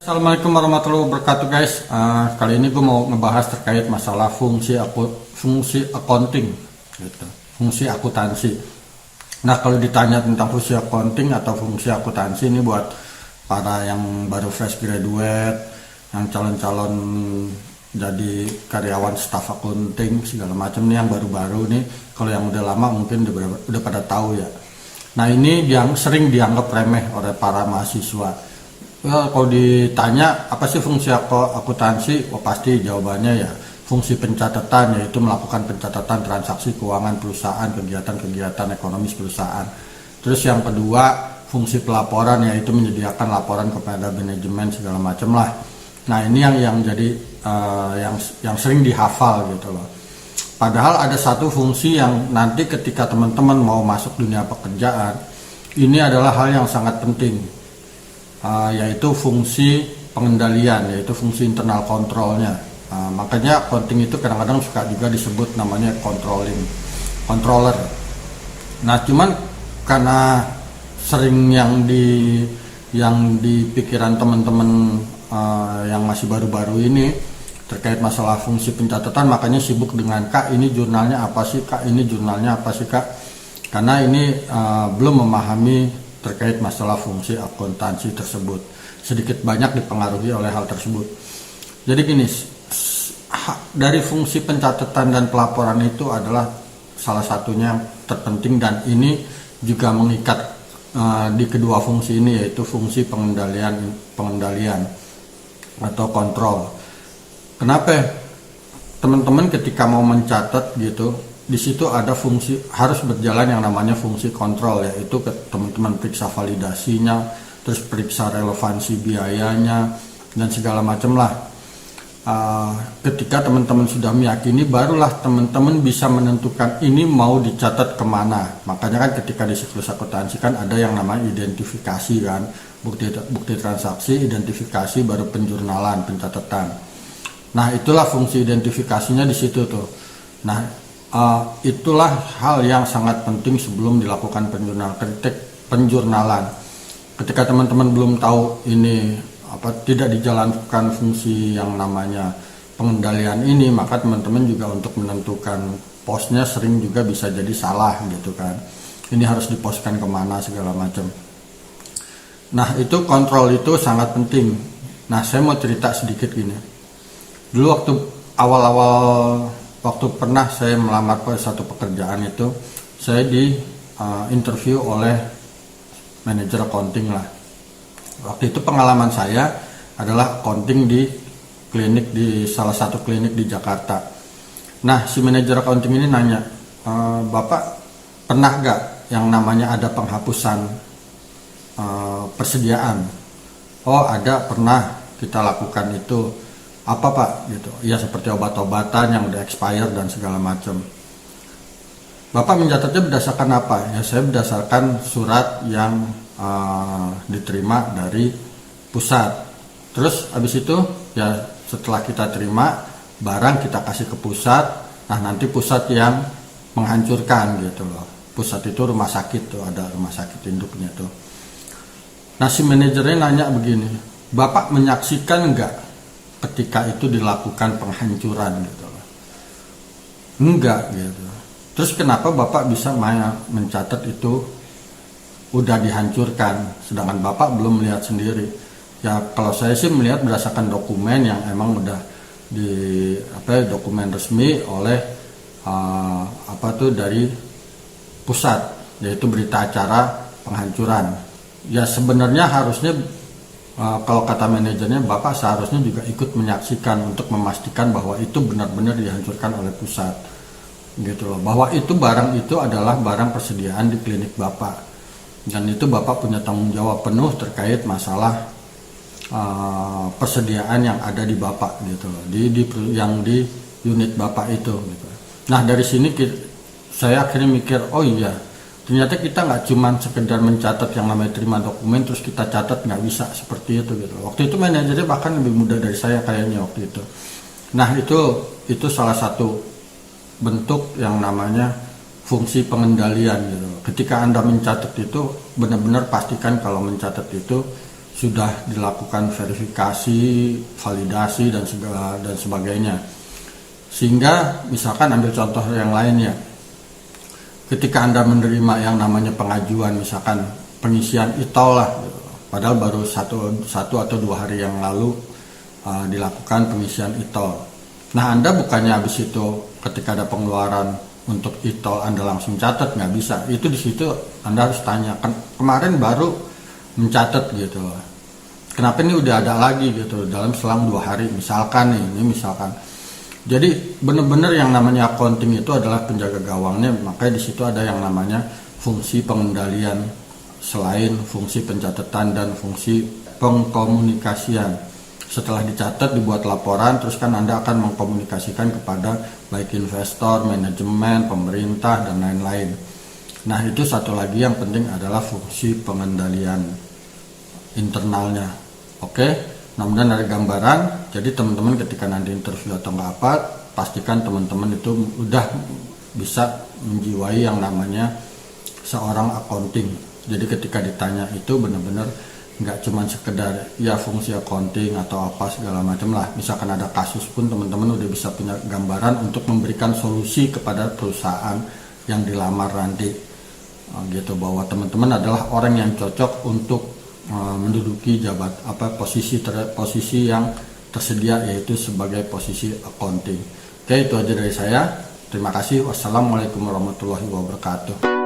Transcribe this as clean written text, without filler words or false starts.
Assalamualaikum warahmatullahi wabarakatuh guys. Kali ini gue mau ngebahas terkait masalah fungsi accounting gitu. Fungsi akuntansi. Nah, kalau ditanya tentang fungsi accounting atau fungsi akuntansi ini buat para yang baru fresh graduate, yang calon-calon jadi karyawan staff accounting segala macam nih, yang baru-baru nih. Kalau yang udah lama mungkin udah pada tahu ya. Nah, ini yang sering dianggap remeh oleh para mahasiswa. Kalau ditanya apa sih fungsi akuntansi, pasti jawabannya ya fungsi pencatatan, yaitu melakukan pencatatan transaksi keuangan perusahaan, kegiatan-kegiatan ekonomis perusahaan. Terus yang kedua fungsi pelaporan, yaitu menyediakan laporan kepada manajemen segala macam lah. Nah, ini yang jadi yang sering dihafal gitu loh. Padahal ada satu fungsi yang nanti ketika teman-teman mau masuk dunia pekerjaan, ini adalah hal yang sangat penting. Yaitu fungsi pengendalian, yaitu fungsi internal kontrolnya. Makanya accounting itu kadang-kadang suka juga disebut namanya controller. Nah, cuman karena sering yang di pikiran teman-teman yang masih baru-baru ini terkait masalah fungsi pencatatan, makanya sibuk dengan Kak ini jurnalnya apa sih, Kak ini jurnalnya apa sih Kak, karena ini belum memahami terkait masalah fungsi akuntansi tersebut, sedikit banyak dipengaruhi oleh hal tersebut. Jadi gini, dari fungsi pencatatan dan pelaporan itu adalah salah satunya yang terpenting, dan ini juga mengikat di kedua fungsi ini, yaitu fungsi pengendalian atau kontrol. Kenapa teman-teman ketika mau mencatat gitu, di situ ada fungsi, harus berjalan yang namanya fungsi kontrol, yaitu teman-teman periksa validasinya, terus periksa relevansi biayanya dan segala macam lah. Ketika teman-teman sudah meyakini, barulah teman-teman bisa menentukan ini mau dicatat kemana. Makanya kan ketika di siklus akuntansi kan ada yang namanya identifikasi kan, bukti transaksi, identifikasi, baru penjurnalan, pencatatan. Nah, itulah fungsi identifikasinya di situ tuh. Nah, itulah hal yang sangat penting sebelum dilakukan penjurnalan. Ketika teman-teman belum tahu ini tidak dijalankan fungsi yang namanya pengendalian ini, maka teman-teman juga untuk menentukan posnya sering juga bisa jadi salah gitu kan. Ini harus diposkan kemana segala macam. Nah, itu kontrol itu sangat penting. Nah, saya mau cerita sedikit gini. Dulu waktu awal-awal pernah saya melamar ke satu pekerjaan, itu saya di interview oleh manajer accounting lah. Waktu itu pengalaman saya adalah accounting di salah satu klinik di Jakarta. Nah, si manajer accounting ini nanya, Bapak pernah gak yang namanya ada penghapusan persediaan? Oh, ada, pernah kita lakukan itu. Apa Pak gitu? Ya seperti obat-obatan yang udah expired dan segala macam. Bapak mencatatnya berdasarkan apa? Ya saya berdasarkan surat yang diterima dari pusat. Terus habis itu ya setelah kita terima barang, kita kasih ke pusat. Nah, nanti pusat yang menghancurkan gitu loh. Pusat itu rumah sakit tuh, ada rumah sakit induknya tuh. Nah, si manajernya nanya begini, Bapak menyaksikan enggak ketika itu dilakukan penghancuran gitu loh? Enggak gitu. Terus kenapa Bapak bisa mencatat itu udah dihancurkan sedangkan Bapak belum melihat sendiri? Ya kalau saya sih melihat berdasarkan dokumen yang emang udah dokumen resmi oleh dari pusat, yaitu berita acara penghancuran. Ya sebenarnya harusnya kalau kata manajernya, Bapak seharusnya juga ikut menyaksikan untuk memastikan bahwa itu benar-benar dihancurkan oleh pusat gitu loh, bahwa itu barang itu adalah barang persediaan di klinik Bapak, dan itu Bapak punya tanggung jawab penuh terkait masalah persediaan yang ada di Bapak gitu loh, di unit Bapak itu gitu. Nah, dari sini saya akhirnya mikir, oh iya, ternyata kita nggak cuma sekedar mencatat yang namanya terima dokumen terus kita catat, nggak bisa seperti itu gitu. Waktu itu manajernya bahkan lebih muda dari saya kayaknya waktu itu. Nah, itu salah satu bentuk yang namanya fungsi pengendalian gitu. Ketika Anda mencatat itu, benar-benar pastikan kalau mencatat itu sudah dilakukan verifikasi, validasi dan sebagainya. Sehingga misalkan ambil contoh yang lainnya, ketika Anda menerima yang namanya pengajuan, misalkan pengisian e-tol lah, padahal baru satu atau 2 hari yang lalu dilakukan pengisian e-tol. Nah, Anda bukannya habis itu ketika ada pengeluaran untuk e-tol Anda langsung catat, nggak bisa. Itu di situ Anda harus tanya, kemarin baru mencatat gitu. Kenapa ini udah ada lagi gitu dalam selang 2 hari misalkan ini misalkan. Jadi benar-benar yang namanya accounting itu adalah penjaga gawangnya, makanya di situ ada yang namanya fungsi pengendalian selain fungsi pencatatan dan fungsi pengkomunikasian. Setelah dicatat, dibuat laporan, terus kan Anda akan mengkomunikasikan kepada baik investor, manajemen, pemerintah, dan lain-lain. Nah, itu satu lagi yang penting adalah fungsi pengendalian internalnya. Oke, mudah-mudahan ada gambaran. Jadi teman-teman ketika nanti interview atau nggak apa, pastikan teman-teman itu udah bisa menjiwai yang namanya seorang accounting. Jadi ketika ditanya itu benar-benar nggak cuma sekedar ya fungsi accounting atau apa segala macam lah. Misalkan ada kasus pun teman-teman udah bisa punya gambaran untuk memberikan solusi kepada perusahaan yang dilamar nanti, gitu, bahwa teman-teman adalah orang yang cocok untuk menduduki posisi yang tersedia, yaitu sebagai posisi accounting. Oke, itu aja dari saya. Terima kasih. Wassalamualaikum warahmatullahi wabarakatuh.